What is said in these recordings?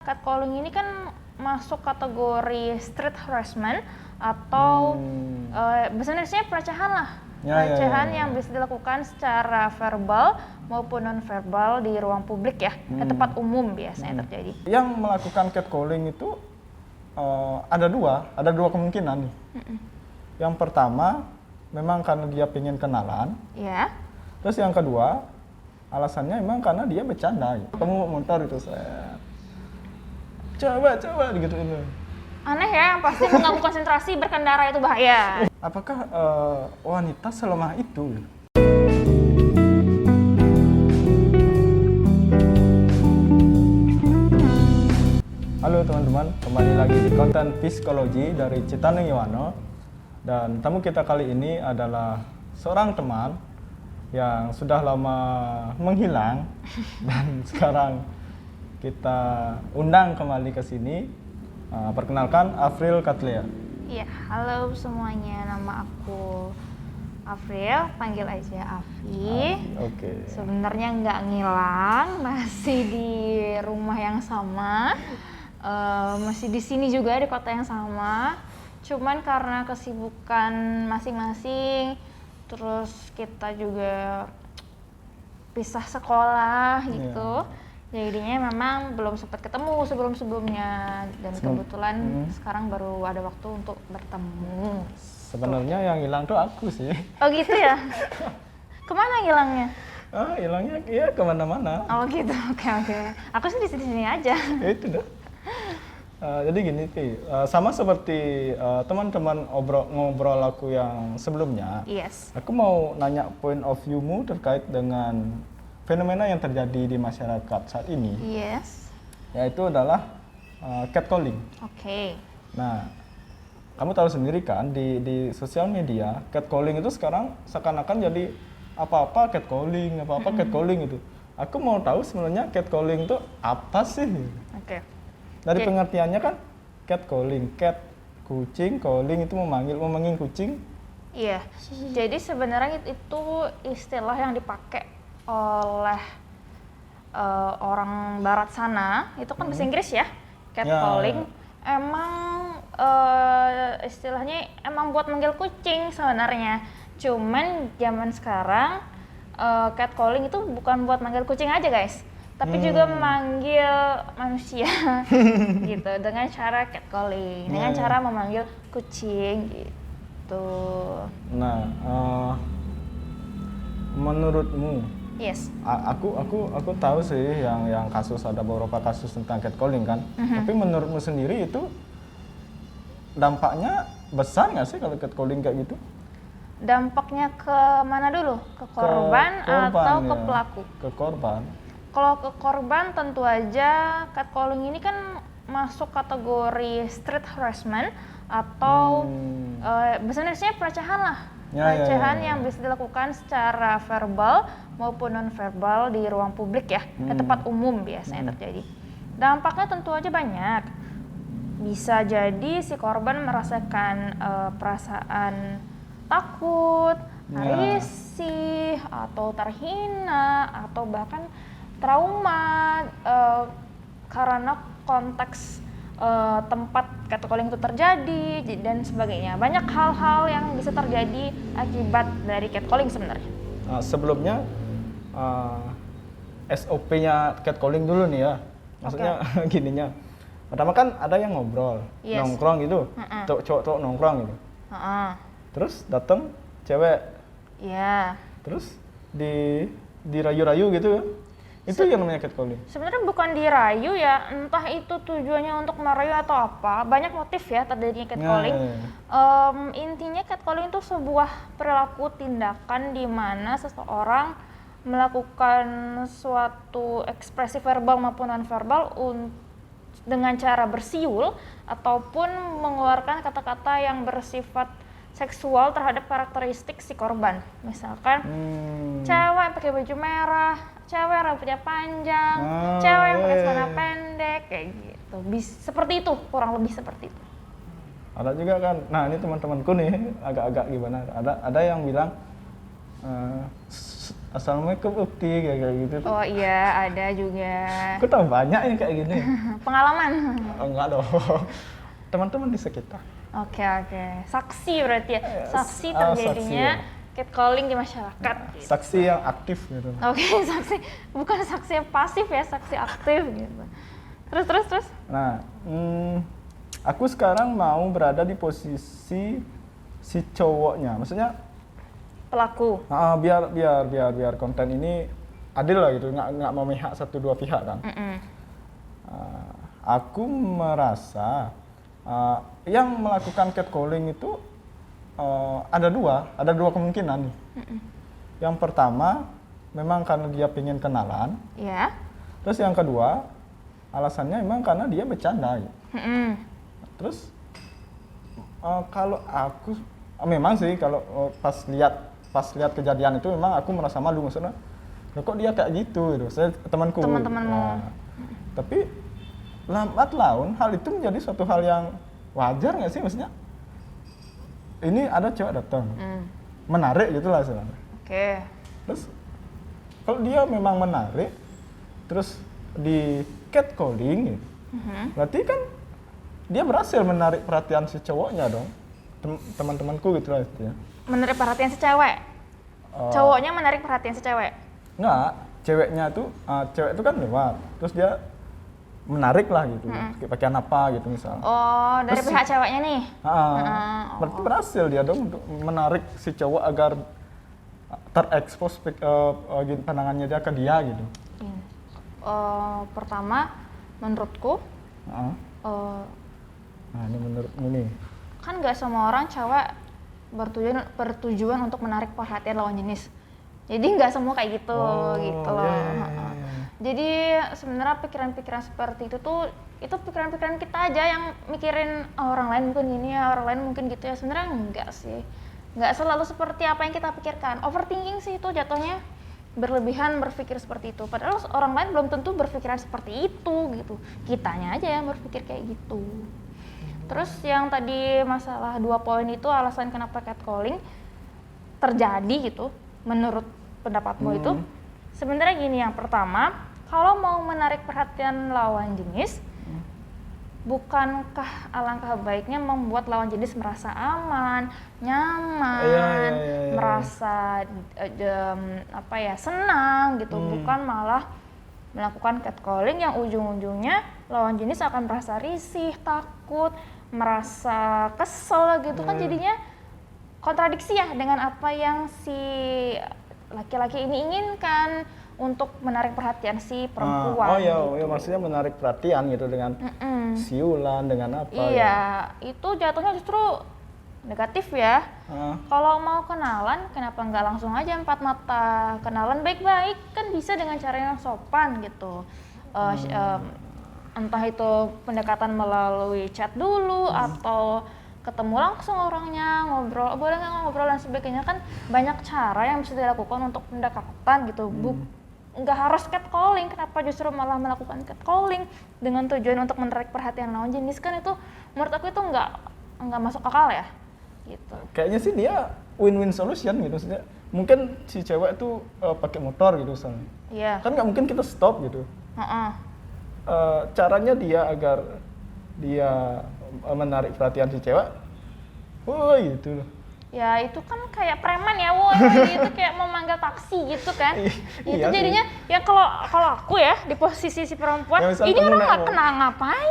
catcalling ini kan masuk kategori street harassment atau bahasa Indonesia pelecehan lah. Pelecehan yang bisa dilakukan secara verbal maupun non-verbal di ruang publik ya, di tempat umum biasanya terjadi. Yang melakukan catcalling itu ada dua kemungkinan nih. Yang pertama, memang karena dia pengen kenalan. Ya. Terus yang kedua, alasannya memang karena dia bercanda. Kamu motor itu saya coba gitu ini. Aneh ya, yang pasti mengganggu konsentrasi berkendara itu bahaya. Apakah wanita selemah itu? Halo teman-teman, kembali lagi di konten psikologi dari Citaneng Iwano. Dan tamu kita kali ini adalah seorang teman yang sudah lama menghilang dan sekarang kita undang kembali ke sini. Perkenalkan, Afril Katlea. Iya, halo semuanya, nama aku Afril, panggil aja Afi. Oke. Sebenarnya nggak ngilang, masih di rumah yang sama, masih di sini juga di kota yang sama. Cuman karena kesibukan masing-masing, terus kita juga pisah sekolah gitu. Jadinya memang belum sempat ketemu sebelum-sebelumnya dan kebetulan sekarang baru ada waktu untuk bertemu. Sebenarnya yang hilang tuh aku sih. Oh gitu ya? Kemana hilangnya? Hilangnya ya kemana-mana. Oh gitu, oke. Aku sih di sini aja. Ya itu dah. Jadi gini Ti, sama seperti teman-teman ngobrol aku yang sebelumnya. Yes. Aku mau nanya point of view-mu terkait dengan fenomena yang terjadi di masyarakat saat ini. Yes. Yaitu adalah catcalling. Oke. Nah, kamu tahu sendiri kan di sosial media, catcalling itu sekarang seakan-akan jadi apa-apa catcalling itu. Aku mau tahu sebenarnya catcalling itu apa sih? Oke. Dari pengertiannya kan catcalling, cat kucing, calling itu memanggil kucing. Iya. Jadi sebenarnya itu istilah yang dipakai oleh orang barat sana. Itu kan bahasa Inggris ya, catcalling. Emang istilahnya emang buat manggil kucing sebenarnya. Cuman zaman sekarang catcalling itu bukan buat manggil kucing aja guys, tapi juga memanggil manusia gitu dengan cara catcalling, dengan cara memanggil kucing gitu. Nah, menurutmu? Yes. Aku tahu sih yang kasus, ada beberapa kasus tentang catcalling kan. Tapi menurutmu sendiri itu dampaknya besar nggak sih kalau catcalling kayak gitu? Dampaknya ke mana dulu? Ke korban atau ke pelaku? Ke korban. Kalau ke korban tentu aja catcalling ini kan masuk kategori street harassment atau bahasa Indonesia pelecehan lah. Pelecehan yang bisa dilakukan secara verbal maupun non-verbal di ruang publik ya, di tempat umum biasanya terjadi. Dampaknya tentu aja banyak. Bisa jadi si korban merasakan perasaan takut, risih, atau terhina, atau bahkan trauma karena konteks tempat catcalling itu terjadi dan sebagainya. Banyak hal-hal yang bisa terjadi akibat dari catcalling sebenarnya. Sebelumnya SOP-nya catcalling dulu nih ya. Maksudnya gininya. Pertama kan ada yang ngobrol, nongkrong gitu. Cowok nongkrong gitu. Terus datang cewek. Iya. Terus dirayu-rayu gitu ya. Itu yang namanya catcalling. Sebenarnya bukan dirayu ya, entah itu tujuannya untuk merayu atau apa. Banyak motif ya terjadinya catcalling. Intinya catcalling itu sebuah perilaku tindakan di mana seseorang melakukan suatu ekspresi verbal maupun non-verbal dengan cara bersiul ataupun mengeluarkan kata-kata yang bersifat seksual terhadap karakteristik si korban. Misalkan cewek pakai baju merah, cewek rambutnya panjang, cewek yang pakai celana pendek, kayak gitu. Seperti itu, kurang lebih seperti itu. Ada juga kan, nah ini teman-temanku nih agak-agak gimana, ada yang bilang Assalamualaikum Ukti kayak gitu. Oh iya, ada juga. Aku tahu banyak ya kayak gini. Pengalaman. Oh, enggak dong. Teman-teman di sekitar. Oke. Saksi berarti ya. Saksi Ah, terjadinya saksi, ya. catcalling di masyarakat. Gitu. Saksi yang aktif gitu. Oke, saksi bukan saksi yang pasif ya, saksi aktif gitu. Terus. Nah, aku sekarang mau berada di posisi si cowoknya. Maksudnya Pelaku. biar konten ini adil lah gitu, nggak memihak satu dua pihak kan. Aku merasa yang melakukan catcalling itu ada dua kemungkinan nih. Yang pertama memang karena dia pengen kenalan. Ya. Terus yang kedua alasannya memang karena dia bercanda gitu. Terus kalau aku memang sih kalau pas lihat kejadian itu memang aku merasa malu, maksudnya kok dia kayak gitu. Saya temanku. Teman-temanmu. Tapi lambat laun hal itu menjadi suatu hal yang wajar nggak sih, maksudnya ini ada cewek datang menarik gitulah sebenarnya. Oke. Terus kalau dia memang menarik terus di catcalling gitu, berarti kan dia berhasil menarik perhatian si cowoknya dong, teman-temanku gitu lah istilahnya. Menarik perhatian si cewek. Cowoknya menarik perhatian si cewek. Enggak, cewek itu kan lewat, terus dia menarik lah gitu, pakaian apa gitu misalnya. Oh, dari Terus pihak ceweknya nih. Berarti berhasil dia dong untuk menarik si cowok agar terekspos pandangannya dia ke dia gitu. Pertama, menurutku, Nah ini menurut ini. kan nggak semua orang cewek bertujuan untuk menarik perhatian lawan jenis. Jadi nggak semua kayak gitu, gitu loh. Yeah. Jadi sebenarnya pikiran-pikiran seperti itu tuh, itu pikiran-pikiran kita aja yang mikirin orang lain mungkin gini ya, orang lain mungkin gitu ya. Sebenarnya enggak sih, nggak selalu seperti apa yang kita pikirkan. Overthinking sih itu jatuhnya, berlebihan berpikir seperti itu. Padahal orang lain belum tentu berpikiran seperti itu gitu. Kitanya aja yang berpikir kayak gitu. Terus yang tadi masalah 2 poin itu alasan kenapa catcalling terjadi gitu, menurut pendapatmu itu sebenarnya gini, yang pertama, kalau mau menarik perhatian lawan jenis, bukankah alangkah baiknya membuat lawan jenis merasa aman, nyaman, merasa senang gitu, bukan malah melakukan catcalling yang ujung-ujungnya lawan jenis akan merasa risih, takut, merasa kesel gitu kan, jadinya kontradiksi ya dengan apa yang si laki-laki ini inginkan untuk menarik perhatian si perempuan. Maksudnya menarik perhatian gitu dengan siulan, dengan apa. Iya, itu jatuhnya justru negatif ya. Kalau mau kenalan, kenapa nggak langsung aja 4 mata kenalan baik-baik, kan bisa dengan cara yang sopan gitu. Entah itu pendekatan melalui chat dulu atau ketemu langsung orangnya, ngobrol, boleh nggak ngobrol dan sebagainya. Kan banyak cara yang bisa dilakukan untuk pendekatan gitu. Nggak harus catcalling. Kenapa justru malah melakukan catcalling dengan tujuan untuk menarik perhatian lawan jenis? Kan itu menurut aku itu nggak masuk akal ya gitu. Kayaknya sih dia win-win solution gitu, maksudnya mungkin si cewek tuh pakai motor gitu misalnya. Iya. Kan nggak mungkin kita stop gitu. Caranya dia agar dia menarik perhatian si cewek, woi gitu loh. Ya itu kan kayak preman ya, woi itu kayak mau manggil taksi gitu kan. Itu Iya jadinya ya kalau aku ya di posisi si perempuan, Ya, ini orang nggak kenal ngapain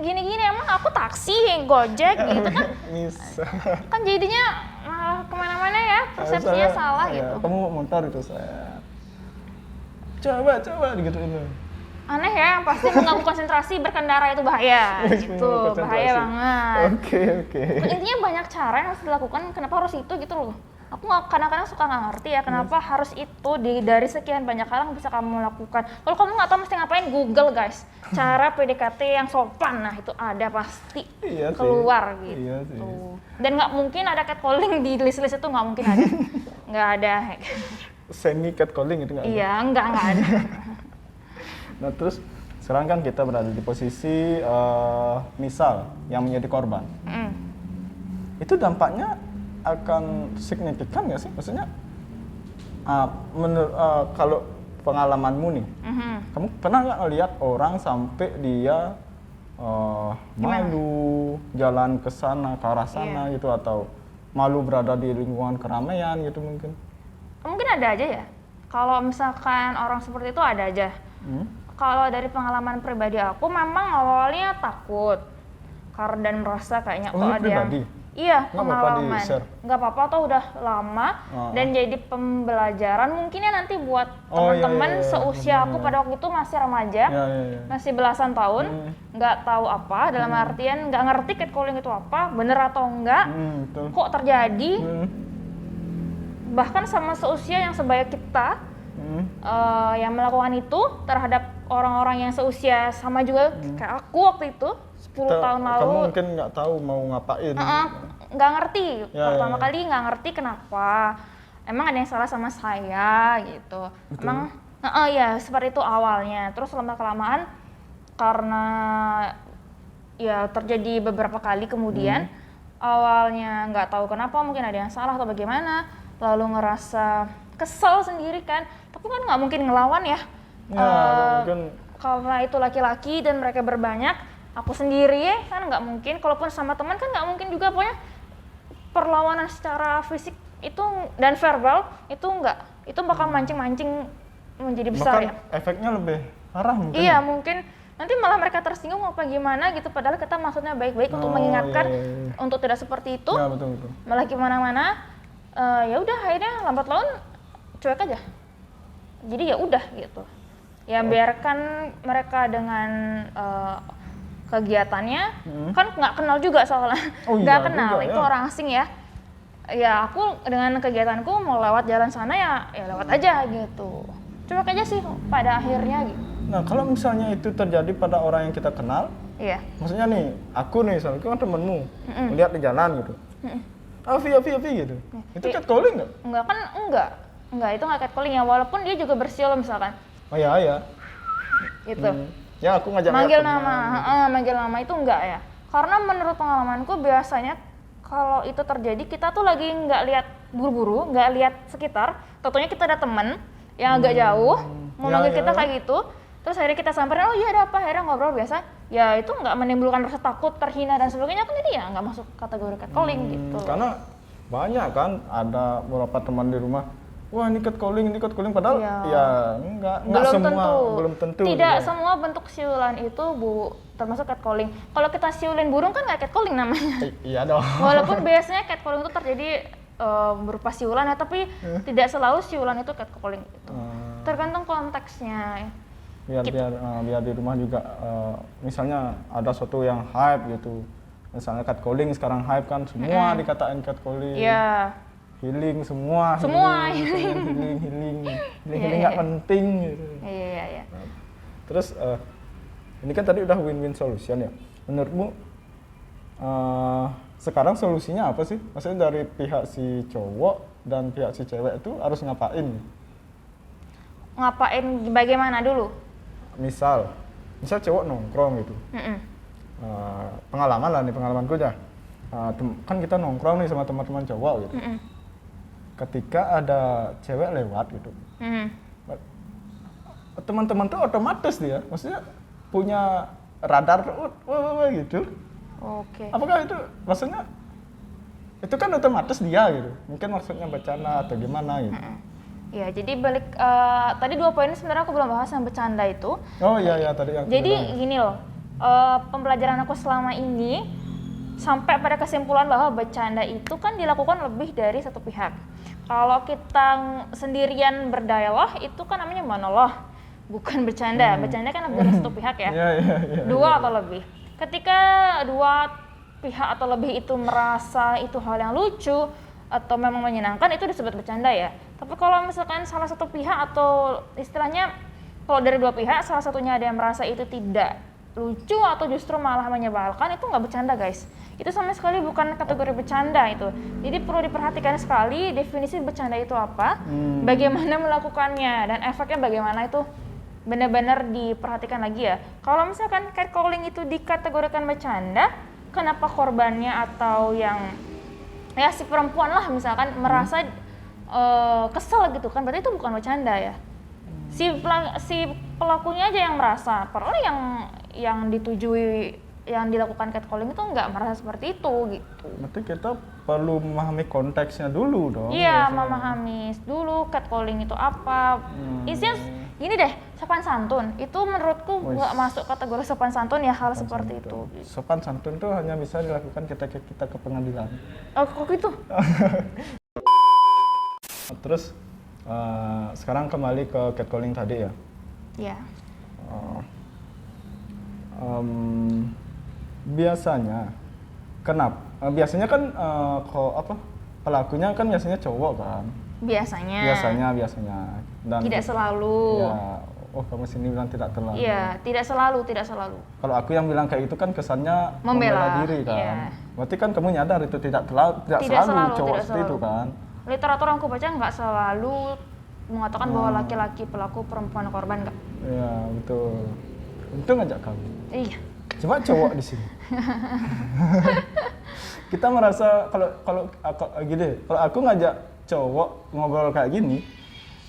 gini emang aku taksi yang Gojek gitu kan. Kan jadinya malah kemana-mana ya, persepsinya salah gitu. Kamu motor itu saya. Coba digituin loh. Aneh ya, pasti mengganggu konsentrasi berkendara itu bahaya. Gitu, bahaya banget. Oke. Intinya banyak cara yang harus dilakukan, kenapa harus itu gitu loh. Aku kadang-kadang suka nggak ngerti ya kenapa harus itu dari sekian banyak hal yang bisa kamu lakukan. Kalau kamu nggak tahu mesti ngapain, Google guys. Cara PDKT yang sopan, nah itu ada pasti keluar gitu. Iya sih. Dan nggak mungkin ada catcalling di list-list itu, nggak mungkin ada. Nggak ada. Semi catcalling itu nggak ada? Iya, nggak ada. Nah terus sekarang kan kita berada di posisi misal yang menjadi korban. Itu dampaknya akan signifikan nggak sih? Maksudnya kalau pengalamanmu nih, kamu pernah nggak ngelihat orang sampai dia malu jalan ke sana, ke arah sana gitu, atau malu berada di lingkungan keramaian gitu mungkin? Mungkin ada aja ya. Kalau misalkan orang seperti itu ada aja. Kalau dari pengalaman pribadi aku memang awalnya takut dan merasa kayaknya Oh, kalau ini ada yang pribadi? iya Nggak apa-apa pengalaman di-share? nggak apa-apa atau udah lama dan jadi pembelajaran mungkin ya nanti buat Oh, iya, teman-teman iya, iya. seusia aku pada waktu itu masih remaja, Ya. masih belasan tahun, nggak tahu apa dalam artian nggak ngerti catcalling itu apa, bener atau enggak, Betul. kok terjadi, bahkan sama seusia yang sebaya kita yang melakukan itu terhadap orang-orang yang seusia sama juga kayak aku waktu itu 10 tahun lalu. Kamu mungkin nggak tahu mau ngapain. Nggak ngerti, pertama ya. kali nggak ngerti kenapa, emang ada yang salah sama saya gitu. Betul. Emang ya seperti itu awalnya, terus lama kelamaan karena ya terjadi beberapa kali kemudian awalnya nggak tahu kenapa, mungkin ada yang salah atau bagaimana, lalu ngerasa kesel sendiri kan, tapi kan nggak mungkin ngelawan ya. Mungkin Karena itu laki-laki dan mereka berbanyak, aku sendiri kan nggak mungkin, kalaupun sama teman kan nggak mungkin juga, pokoknya perlawanan secara fisik itu dan verbal itu nggak, itu bakal mancing-mancing menjadi besar bahkan ya. efeknya lebih parah mungkin. Iya, mungkin nanti malah mereka tersinggung apa gimana gitu, padahal kita maksudnya baik-baik untuk mengingatkan iya. untuk tidak seperti itu. Ya, betul. Malah gimana-mana, ya udah akhirnya lambat laun cuek aja. Jadi ya udah gitu. Ya biarkan mereka dengan kegiatannya, kan nggak kenal juga soalnya, Oh, nggak iya kenal, juga, itu ya. orang asing ya. Ya aku dengan kegiatanku mau lewat jalan sana ya lewat aja gitu. Cuek aja sih pada akhirnya gitu. Nah, kalau misalnya itu terjadi pada orang yang kita kenal, Iya. maksudnya nih, aku nih, soalnya kan temenmu, melihat di jalan gitu. Afi gitu. Itu catcalling nggak? Enggak, itu nggak catcalling ya, walaupun dia juga bersiul misalkan. Oh ya. Gitu. Ya, aku ngajak Manggil teman. nama itu enggak ya. Karena menurut pengalamanku biasanya kalau itu terjadi kita tuh lagi nggak lihat buru-buru, nggak lihat sekitar, tentunya kita ada teman yang agak jauh mau manggil kita kayak gitu, terus akhirnya kita samperin, oh iya ada apa, akhirnya ngobrol biasa, ya itu nggak menimbulkan rasa takut, terhina dan sebagainya, kan jadi ya nggak masuk kategori catcalling gitu. Karena banyak kan, ada beberapa teman di rumah, wah ini catcalling, padahal ya enggak semua, belum tentu. Tidak semua bentuk siulan itu termasuk catcalling. Kalau kita siulin burung kan nggak catcalling namanya. Iya dong. Walaupun biasanya catcalling itu terjadi berupa siulan ya, tapi tidak selalu siulan itu catcalling itu. Tergantung konteksnya. Biar di rumah juga, misalnya ada sesuatu yang hype gitu. Misalnya catcalling sekarang hype kan, semua dikatain catcalling. Iya. Healing semua. Healing nggak penting gitu. Iya. Terus ini kan tadi udah win-win solution ya. Menurutmu sekarang solusinya apa sih? Maksudnya dari pihak si cowok dan pihak si cewek itu harus ngapain? Ngapain bagaimana dulu? Misal cowok nongkrong gitu. Pengalaman lah nih, pengalamanku aja. Kan kita nongkrong nih sama teman-teman cowok gitu. Ketika ada cewek lewat gitu, teman-teman tuh otomatis dia, maksudnya punya radar gitu. Oke. Apakah itu maksudnya itu kan otomatis dia gitu, mungkin maksudnya bercanda atau gimana gitu. Ya, jadi balik tadi 2 poin sebenarnya aku belum bahas yang bercanda itu. Oh iya tadi yang Jadi gini loh, pembelajaran aku selama ini sampai pada kesimpulan bahwa bercanda itu kan dilakukan lebih dari satu pihak. Kalau kita sendirian berdialog itu kan namanya monolog, bukan bercanda. Bercanda kan lebih dari satu pihak ya. Iya. Dua atau lebih. Ketika dua pihak atau lebih itu merasa itu hal yang lucu atau memang menyenangkan, itu disebut bercanda ya. Tapi kalau misalkan salah satu pihak atau istilahnya kalau dari dua pihak salah satunya ada yang merasa itu tidak lucu atau justru malah menyebalkan, itu nggak bercanda guys. Itu sama sekali bukan kategori bercanda itu. Jadi perlu diperhatikan sekali definisi bercanda itu apa, bagaimana melakukannya, dan efeknya bagaimana, itu benar-benar diperhatikan lagi ya. Kalau misalkan catcalling itu dikategorikan bercanda, kenapa korbannya atau yang ya si perempuan lah misalkan merasa kesel gitu kan, berarti itu bukan bercanda ya. Si pelakunya aja yang merasa, padahal yang ditujui, yang dilakukan catcalling itu nggak merasa seperti itu gitu. Berarti kita perlu memahami konteksnya dulu dong. Iya, biasanya. memahami dulu catcalling itu apa. Isinya gini deh, sopan santun itu menurutku nggak masuk kategori sopan santun ya, hal seperti itu. Sopan santun tuh hanya bisa dilakukan ketika kita ke pengadilan. Oh, kok gitu? Terus sekarang kembali ke catcalling tadi ya. Iya. Biasanya, biasanya kan pelakunya kan biasanya cowok kan. Biasanya. Dan Tidak selalu. Ya, kamu sini bilang tidak terlalu. Iya, tidak selalu. Kalau aku yang bilang kayak gitu kan kesannya Membela diri kan. iya. Berarti kan kamu nyadar itu tidak selalu cowok seperti itu kan. Literatur yang aku baca nggak selalu mengatakan bahwa laki-laki pelaku, perempuan korban, nggak. Iya, betul. Untung ngajak kamu. Iya. Coba cowok di sini. Kita merasa kalau aku ngajak cowok ngobrol kayak gini,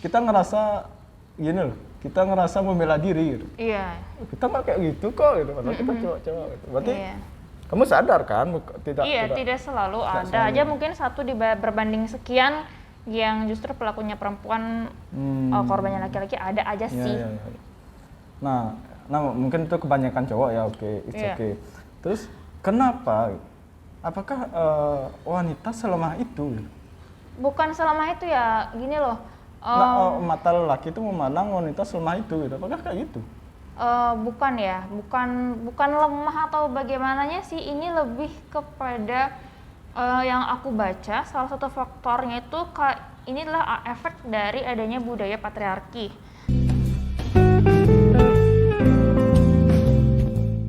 kita ngerasa gini loh, kita ngerasa membela diri gitu. Iya. Kita nggak kayak gitu kok gitu, padahal kita cowok-cowok gitu. Berarti kamu sadar kan tidak selalu, ada aja mungkin satu berbanding sekian yang justru pelakunya perempuan, korbannya laki-laki, ada aja sih. Iya. Nah mungkin itu kebanyakan cowok ya, oke. Terus kenapa? Apakah wanita selemah itu? Bukan selemah itu ya, gini loh. Mata lelaki itu memandang wanita selemah itu gitu. Apakah kayak gitu? Bukan ya, bukan lemah atau bagaimananya sih, ini lebih kepada yang aku baca, salah satu faktornya itu ini adalah efek dari adanya budaya patriarki.